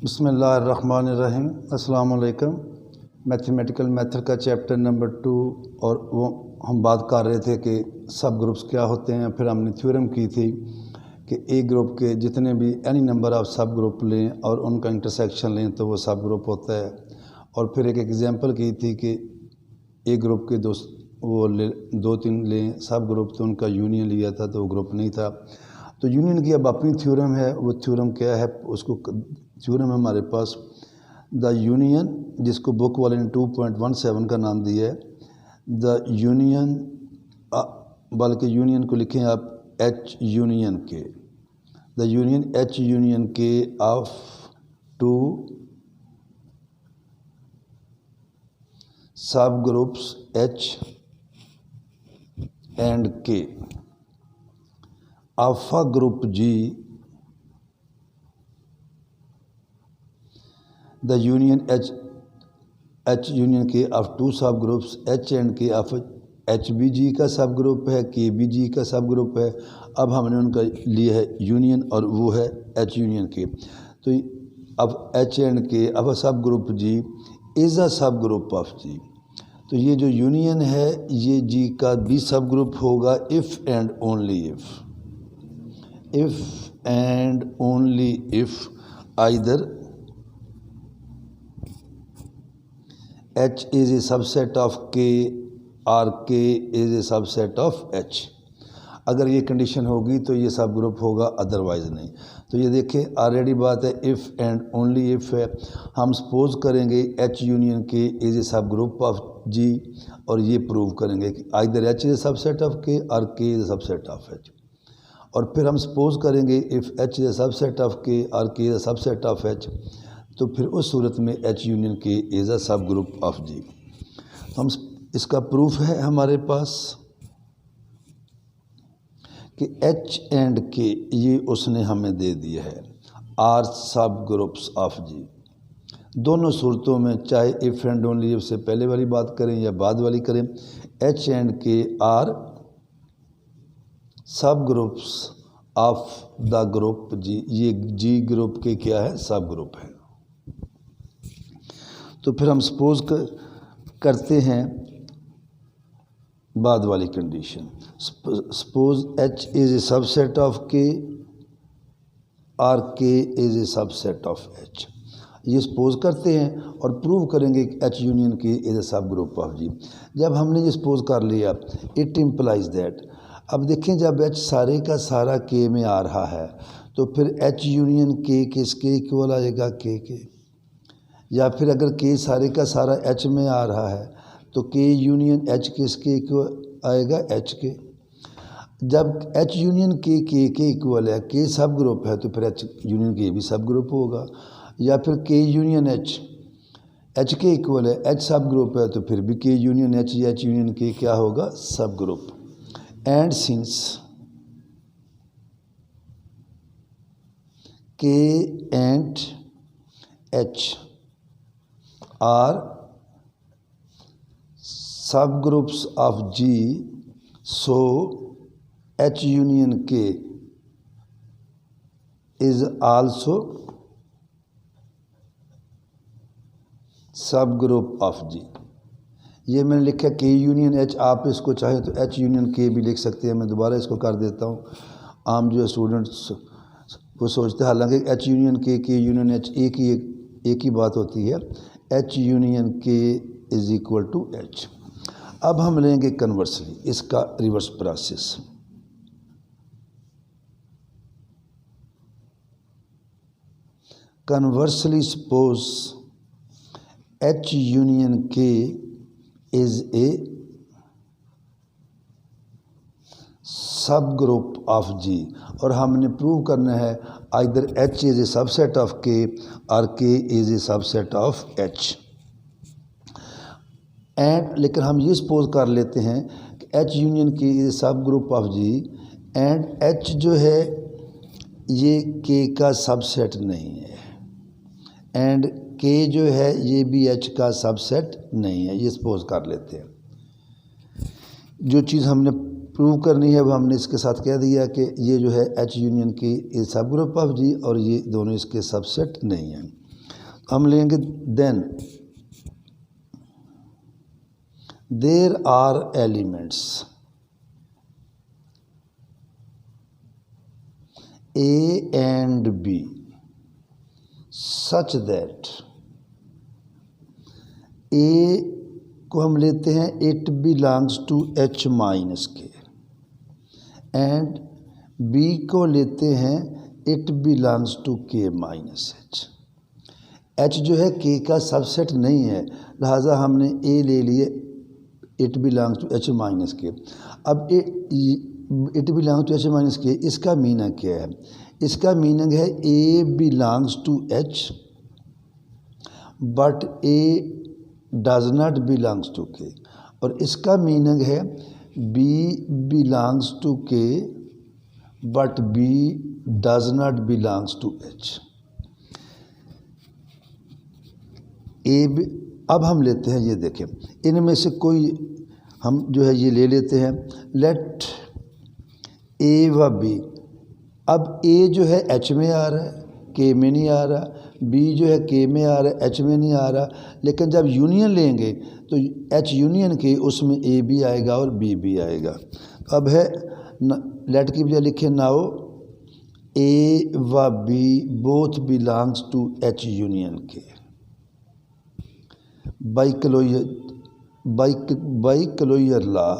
बिस्मिल्लाहिर्रहमानिर्रहीम। अस्सलाम वालेकुम। मैथमेटिकल मेथड का चैप्टर नंबर 2 और वो हम बात कर रहे थे कि सब ग्रुप्स क्या होते हैं। फिर हमने थ्योरम की थी कि एक ग्रुप के जितने भी एनी नंबर ऑफ सब ग्रुप लें और उनका इंटरसेक्शन लें तो वो सब ग्रुप होता है। और फिर एक एग्जांपल की थी कि एक ग्रुप के दो तीन लें सब ग्रुप तो उनका यूनियन लिया था तो वो ग्रुप नहीं था। तो यूनियन की अब अपनी थ्योरम है। वो थ्योरम क्या है, उसको थ्योरम हमारे पास द यूनियन, जिसको बुक वाले ने 2.17 का नाम दिया है द यूनियन, बल्कि यूनियन को लिखें आप H union K, the union H union K of two subgroups H and K alpha group G, the union H union K of two subgroups H and K of H be G का सब group है, के B G का सब group है। अब हमने उनका लिया है यूनियन और वो है एच यूनियन के। तो अब एच एंड के ऑफ सब ग्रुप जी इज़ अ सब ग्रुप ऑफ जी। तो ये जो यूनियन है ये जी का भी सब ग्रुप होगा if and only if and only if either H is a subset of K और K is a subset of H। अगर ये कंडीशन होगी तो ये सब ग्रुप होगा, अदरवाइज़ नहीं। तो ये देखें ऑलरेडी बात है इफ़ एंड ओनली इफ़ है। हम सपोज करेंगे H union K is a subgroup of G और ये प्रूव करेंगे कि either H is a subset of K और K is a subset of H। और फिर हम सपोज करेंगे if H is a subset of K और K is a subset of H, तो फिर उस सूरत में H यूनियन के इज़ अ सब ग्रुप ऑफ जी। तो हम इसका प्रूफ है हमारे पास कि H एंड K ये उसने हमें दे दिया है आर सब ग्रुप्स ऑफ जी। दोनों सूरतों में चाहे इफ़ एंड ओनली इफ से पहले वाली बात करें या बाद वाली करें, H एंड K आर सब ग्रुप्स ऑफ द ग्रुप जी। ये जी ग्रुप के क्या है, सब ग्रुप है। तो फिर हम सपोज करते हैं बाद वाली condition. Suppose H is a subset of K और K is a subset of H। ये सपोज करते हैं और प्रूव करेंगे कि H union K is a subgroup of जी। जब हमने ये सपोज कर लिया इट इम्प्लाइज दैट, अब देखें जब H सारे का सारा K में आ रहा है तो फिर H यूनियन K किसके इक्वल आएगा, K के। या फिर अगर K सारे का सारा H में आ रहा है तो K यूनियन H किसके इक्वल आएगा, H के। जब H यूनियन K के इक्वल है, K सब ग्रुप है, तो फिर H यूनियन K भी सब ग्रुप होगा। या फिर K यूनियन H के इक्वल है, H सब ग्रुप है, तो फिर भी K यूनियन H या H यूनियन K क्या होगा, सब group. And since K and H are subgroups of G, so H union K is also subgroup of G। ये मैंने लिखा K यूनियन H, आप इसको चाहें तो H यूनियन K भी लिख सकते हैं। मैं दोबारा इसको कर देता हूँ। आम जो है स्टूडेंट्स वो सोचते हैं, हालांकि H union K union H एक ही बात होती है। H union K is equal to H। अब हम लेंगे कन्वर्सली इसका reverse process. Conversely suppose H union K is a subgroup of G और हमने प्रूव करना है either H is a subset of K और K is a subset of H। And लेकिन हम ये सपोज कर लेते हैं कि H union K is a subgroup of G and H जो है ये K का सबसेट नहीं है एंड K जो है ये भी H का सबसेट नहीं है। ये सपोज कर लेते हैं। जो चीज़ हमने प्रूव करनी है वो हमने इसके साथ कह दिया कि ये जो है H यूनियन की सब ग्रुप ऑफ जी और ये दोनों इसके सबसेट नहीं हैं। हम लेंगे then there are elements A and B such that A को हम लेते हैं it belongs to H minus के एंड B को लेते हैं it belongs to K minus H। H जो है K का सबसेट नहीं है, लिहाजा हमने A ले लिए it belongs to H minus K. अब it belongs to H minus K, इसका मीनिंग क्या है? इसका मीनिंग है A belongs to H but A does not belongs to K, और इसका मीनिंग है B belongs to K but B does not belongs to H. अब हम लेते हैं, ये देखें, इनमें से कोई हम जो है ये ले लेते हैं। लेट ए व बी, अब ए जो है एच में आ रहा है, के में नहीं आ रहा, बी जो है के में आ रहा है, एच में नहीं आ रहा, लेकिन जब यूनियन लेंगे तो एच यूनियन के उसमें ए भी आएगा और बी भी आएगा। अब है लेट की बजाय लिखे नाउ ए व B both belongs to H union K. By closure law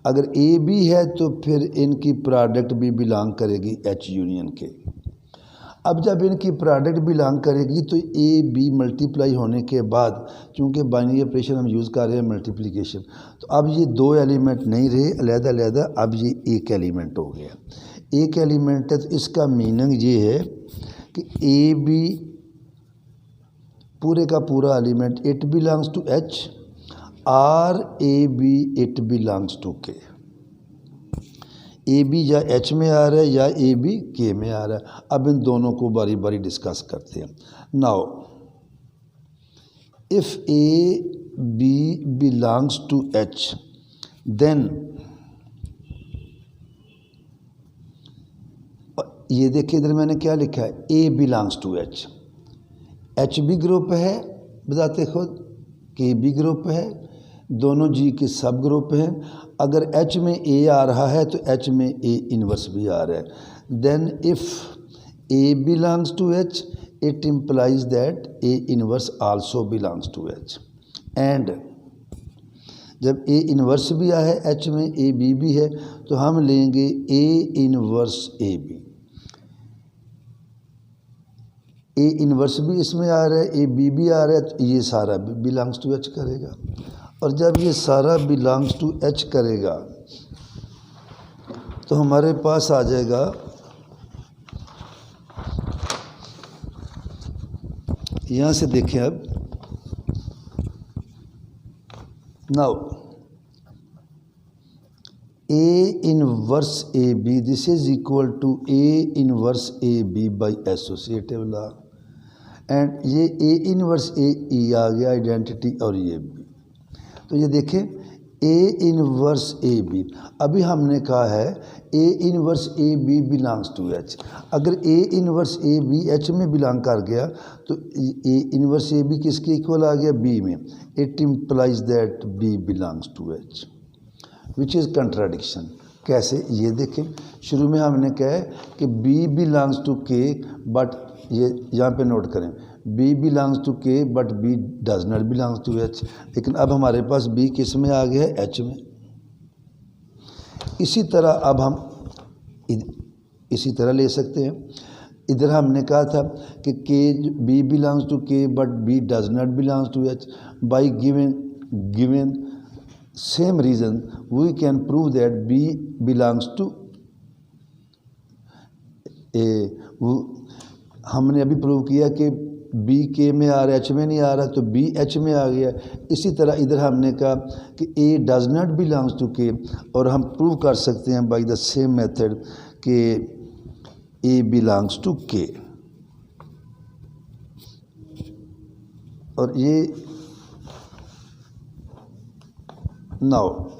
अगर ए बी है तो फिर इनकी प्रोडक्ट भी बिलोंग करेगी एच यूनियन के। अब जब इनकी प्रोडक्ट बिलोंग करेगी तो ए बी मल्टीप्लाई होने के बाद, चूँकि बाइनरी ऑपरेशन हम यूज़ कर रहे हैं मल्टीप्लिकेशन, तो अब ये दो एलिमेंट नहीं रहे अलग-अलग, अब ये एक एलिमेंट हो गया। एक एलिमेंट है तो इसका मीनिंग ये है कि ए बी पूरे का पूरा element it belongs to H or A B it belongs to K. A B या एच में आ रहा है या ए बी के में आ रहा है। अब इन दोनों को बारी बारी डिस्कस करते हैं। Now if A B belongs to H then, ये देखिए इधर मैंने क्या लिखा है, A belongs to H. H भी ग्रुप है बताते खुद, के भी ग्रुप है, दोनों जी के सब ग्रुप हैं। अगर एच में ए आ रहा है तो एच में ए इनवर्स भी आ रहा है। Then if A belongs to H it implies that A inverse also belongs to H. And जब ए इनवर्स भी आया है एच में, ए बी भी है, तो हम लेंगे A inverse A B. A inverse भी इसमें आ रहा है, ए बी भी आ रहा है, तो ये सारा भी बिलोंग्स टू एच करेगा। और जब ये सारा बिलोंग्स टू एच करेगा तो हमारे पास आ जाएगा यहाँ से देखें। अब now A inverse A B this is equal to A inverse A B by associative law. And ये ए इनवर्स ए ई आ गया आइडेंटिटी, और ये बी। तो ये देखें ए इनवर्स ए बी, अभी हमने कहा है a inverse A B belongs to H. अगर a inverse A b H में बिलोंग कर गया तो ए इनवर्स ए बी किसके इक्वल आ गया, बी में। It implies that b belongs to H which is contradiction. कैसे, ये देखें, शुरू में हमने कहा है कि b belongs to K but, ये यहाँ पे नोट करें, b belongs to K but B does not belongs to H. लेकिन अब हमारे पास बी किस में आ गया है, एच में। इसी तरह अब हम इसी तरह ले सकते हैं। इधर हमने कहा था कि के b belongs to K but B does not belongs to H. By given same reason we can prove that b belongs to A. हमने अभी प्रूव किया कि बी के में आ रहा है, एच में नहीं आ रहा, तो बी एच में आ गया। इसी तरह इधर हमने कहा कि ए does not belongs to K, और हम प्रूव कर सकते हैं बाय द सेम मेथड कि ए बिलोंग्स टू के। और ये now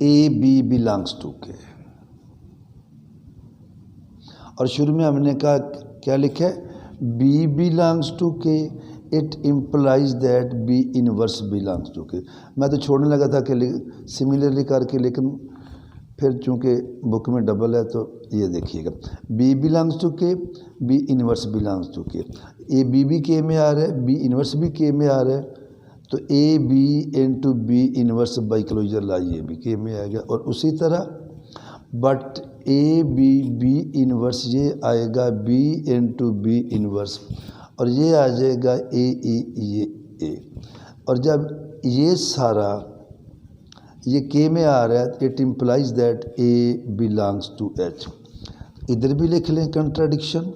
A B belongs to K, और शुरू में हमने कहा क्या लिखा है, B belongs to K, it implies that B inverse belongs to K. मैं तो छोड़ने लगा था कि सिमिलरली करके, लेकिन फिर चूंकि बुक में डबल है तो ये देखिएगा, B belongs to K, B inverse belongs to K. A B भी के में आ रहा है, बी इनवर्स भी के में आ रहा है, तो a b into b inverse by closure law ये भी के में आ गया। और उसी तरह but a b b inverse ये आएगा बी इंटू बी इनवर्स, और ये आ जाएगा ए ये ए। और जब ये सारा ये के में आ रहा है, it implies that A belongs to H. इधर भी लिख लें कंट्राडिक्शन,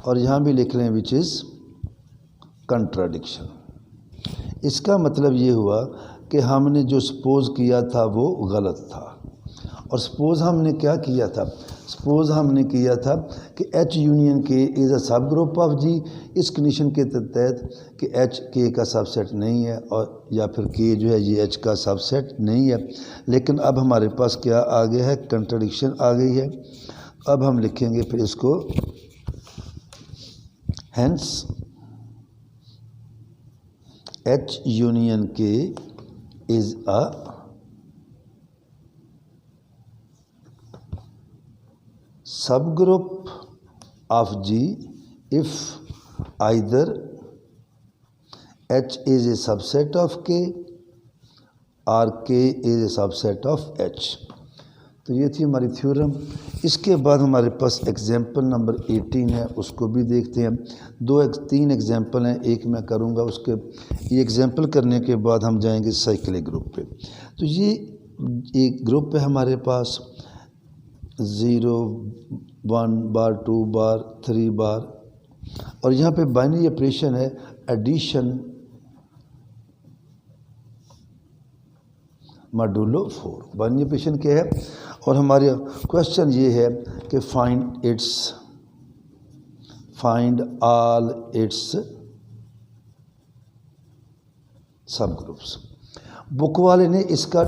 और यहाँ भी लिख लें विच इज़ कंट्राडिक्शन। इसका मतलब ये हुआ कि हमने जो सपोज किया था वो गलत था। और सपोज हमने क्या किया था, सपोज हमने किया था कि एच यूनियन के इज़ अ सब ग्रुप ऑफ जी, इस कंडीशन के तहत कि एच के का सबसेट नहीं है, और या फिर के जो है ये एच का सबसेट नहीं है। लेकिन अब हमारे पास क्या आ गया है, कंट्राडिक्शन आ गई है। अब हम लिखेंगे फिर इसको, हेंस एच यूनियन के is a subgroup of G if either H is a subset of K or K is a subset of H। तो ये थी हमारी थ्योरम। इसके बाद हमारे पास एग्जाम्पल नंबर 18 है, उसको भी देखते हैं। तीन एग्जाम्पल हैं, एक मैं करूँगा, उसके ये एग्जाम्पल करने के बाद हम जाएंगे साइक्लिक ग्रुप पे। तो ये एक ग्रुप है हमारे पास 0 1 बार 2 बार 3 बार, और यहाँ पे बाइनरी ऑपरेशन है एडिशन मॉडुलो 4। बाइनरी ऑपरेशन क्या है, और हमारे क्वेश्चन ये है कि फाइंड ऑल इट्स सब ग्रुप्स। बुक वाले ने इसका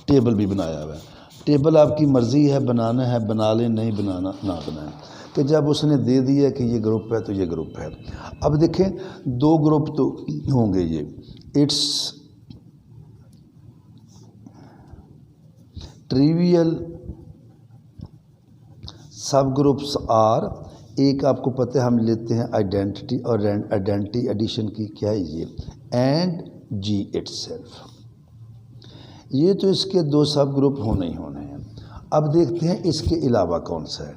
टेबल भी बनाया हुआ है। टेबल आपकी मर्ज़ी है, बनाना है बना लें, नहीं बनाना ना बनाएं। कि जब उसने दे दिया कि ये ग्रुप है तो ये ग्रुप है। अब देखें दो ग्रुप तो होंगे ये, इट्स ट्रिवियल सब ग्रुप्स आर, एक आपको पता है हम लेते हैं आइडेंटिटी, और आइडेंटिटी एडिशन की क्या है ये, एंड जी इटसेल्फ। ये तो इसके दो सब ग्रुप होने ही होने हैं। अब देखते हैं इसके अलावा कौन सा है,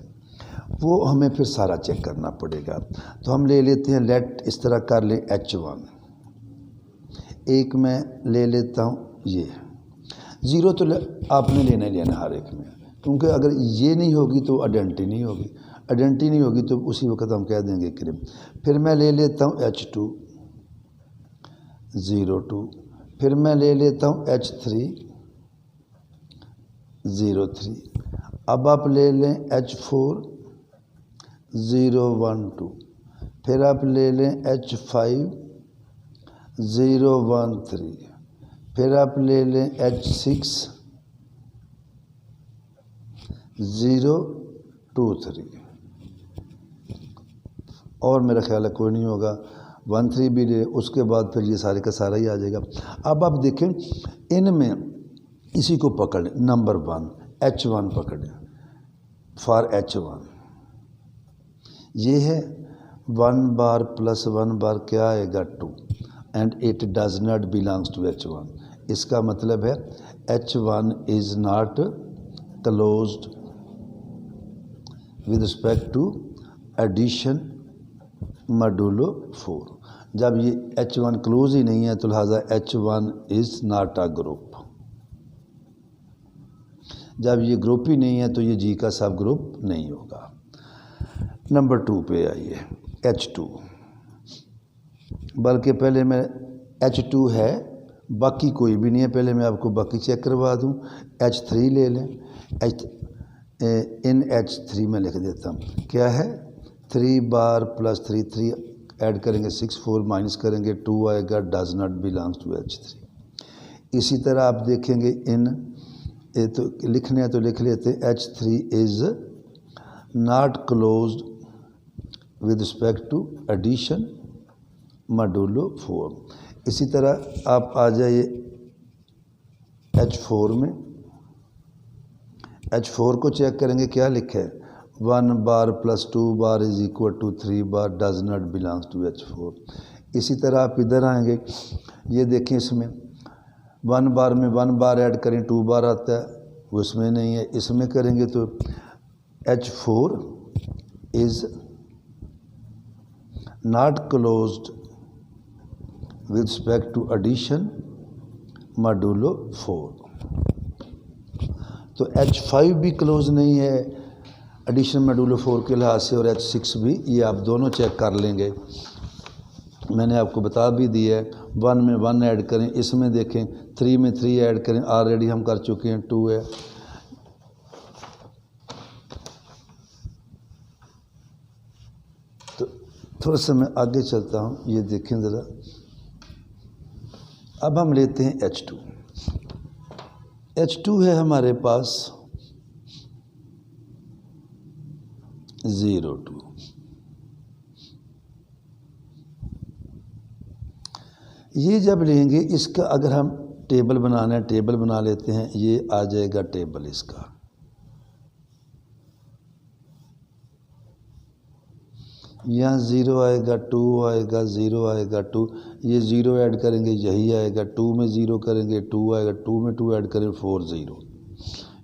वो हमें फिर सारा चेक करना पड़ेगा। तो हम ले लेते हैं, लेट इस तरह कर लें H1, एक मैं ले लेता हूँ ये 0 तो आपने लेना ही लेना हर एक में, क्योंकि अगर ये नहीं होगी तो आइडेंटिटी नहीं होगी, आइडेंटिटी नहीं होगी तो उसी वक्त हम कह देंगे क्रिम। फिर मैं ले लेता हूँ H2 02, फिर मैं ले लेता हूँ H3 03, अब आप ले लें H4 012, फिर आप ले लें H5 013, फिर आप ले लें H6 023, और मेरा ख्याल है कोई नहीं होगा 13 भी ले, उसके बाद फिर ये सारे का सारा ही आ जाएगा। अब आप देखें इनमें इसी को पकड़ लें, नंबर 1 H1 पकड़ें, फॉर H1 ये है 1 बार प्लस 1 बार क्या आएगा 2, and it does not belongs to H1। इसका मतलब है H1 is not closed with respect to addition modulo 4। जब ये H1 क्लोज ही नहीं है तो लिहाजा H1 is not a group. जब ये ग्रुप ही नहीं है तो ये जी का सब ग्रुप नहीं होगा। नंबर 2 पे आइए, H2, बल्कि पहले मैं H2 है, बाकी कोई भी नहीं है, पहले मैं आपको बाकी चेक करवा दूं। H3 ले लें, इन H3 में लिख देता हूँ क्या है 3 बार प्लस 3 3 ऐड करेंगे 6 4 माइनस करेंगे 2 आएगा, does not belongs to H3। इसी तरह आप देखेंगे इन ये तो लिखने हैं तो लिख लेते H3 is not closed with respect to addition modulo 4। इसी तरह आप आ जाइए H4 में। H4 को चेक करेंगे, क्या लिखा है 1 बार प्लस 2 बार इज इक्वल टू 3 बार, does not belongs to H4। इसी तरह आप इधर आएंगे, ये देखें इसमें 1 बार में 1 बार ऐड करें 2 बार आता है, वो इसमें नहीं है। इसमें करेंगे तो H4 is not closed with respect to addition modulo 4। तो H5 भी क्लोज नहीं है एडिशन मॉडुलो 4 के लिहाज से, और H6 भी। ये आप दोनों चेक कर लेंगे, मैंने आपको बता भी दिया है। 1 में 1 ऐड करें, इसमें देखें 3 में 3 ऐड करें, ऑलरेडी हम कर चुके हैं 2 है। तो थोड़ा सा मैं आगे चलता हूँ, ये देखें ज़रा। अब हम लेते हैं H2। H2 है हमारे पास 0 2। ये जब लेंगे, इसका अगर हम टेबल बनाना है टेबल बना लेते हैं। ये आ जाएगा टेबल इसका, यहाँ 0 आएगा, 2 आएगा, 0 आएगा, 2। ये 0 ऐड करेंगे यही आएगा, 2 में 0 करेंगे 2 आएगा, 2 में 2 ऐड करें 4 0।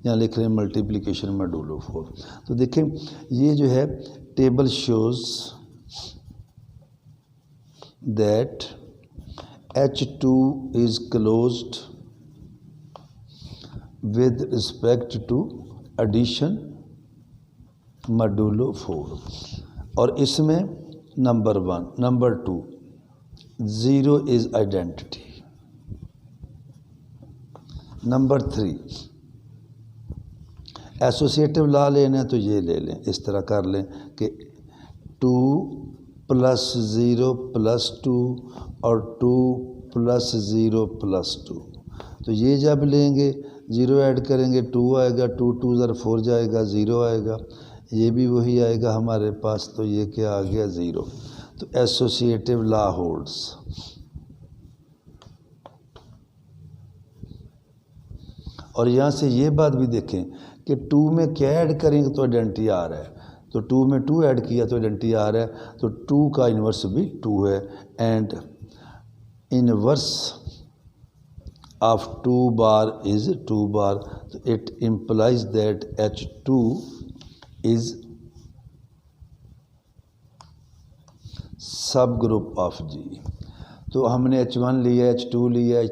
यहाँ लिख रहे हैं मल्टीप्लिकेशन मॉडुलो 4। तो देखें ये जो है table shows that H2 is closed with respect to addition modulo 4। और इसमें number 1, number 2 0 is identity, number 3 associative law लेना है तो ये ले लें, इस तरह कर लें कि 2 प्लस 0 प्लस 2 और 2 प्लस 0 प्लस 2। तो ये जब लेंगे 0 ऐड करेंगे 2 आएगा, 2 2 ज़र 4 जाएगा, 0 आएगा, ये भी वही आएगा हमारे पास। तो ये क्या आ गया 0। तो एसोसिएटिव ला होल्ड्स। और यहाँ से ये बात भी देखें कि 2 में क्या ऐड करेंगे तो आइडेंटिटी आ रहा है, तो 2 में 2 ऐड किया तो आइडेंटिटी आ रहा है। तो 2 का इन्वर्स भी 2 है, and inverse of 2 bar is 2 बार। तो it implies that H2 is सब ग्रुप ऑफ G। तो हमने H1 लिया, H2 लिया,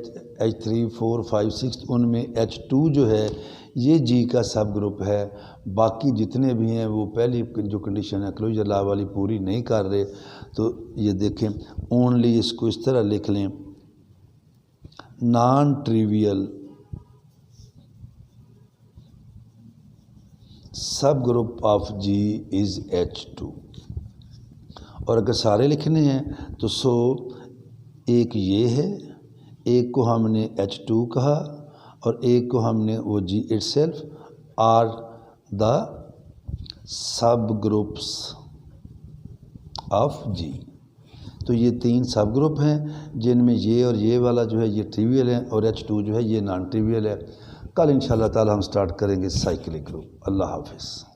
H3 4 5 6, उनमें H2 जो है ये G का सब ग्रुप है। बाकी जितने भी हैं वो पहली जो कंडीशन है क्लोजर लॉ वाली पूरी नहीं कर रहे। तो ये देखें ओनली, इसको इस तरह लिख लें, नॉन ट्रिवियल सब group of G is H2। और अगर सारे लिखने हैं तो एक ये है, एक को हमने H2 कहा और एक को हमने वो G itself are the sub groups of G। तो ये 3 सब ग्रुप हैं जिनमें ये और ये वाला जो है ये ट्रिवियल है और H2 जो है ये नॉन ट्रिवियल है। कल इंशाल्लाह ताला हम स्टार्ट करेंगे साइक्लिक ग्रुप। अल्लाह हाफिज़।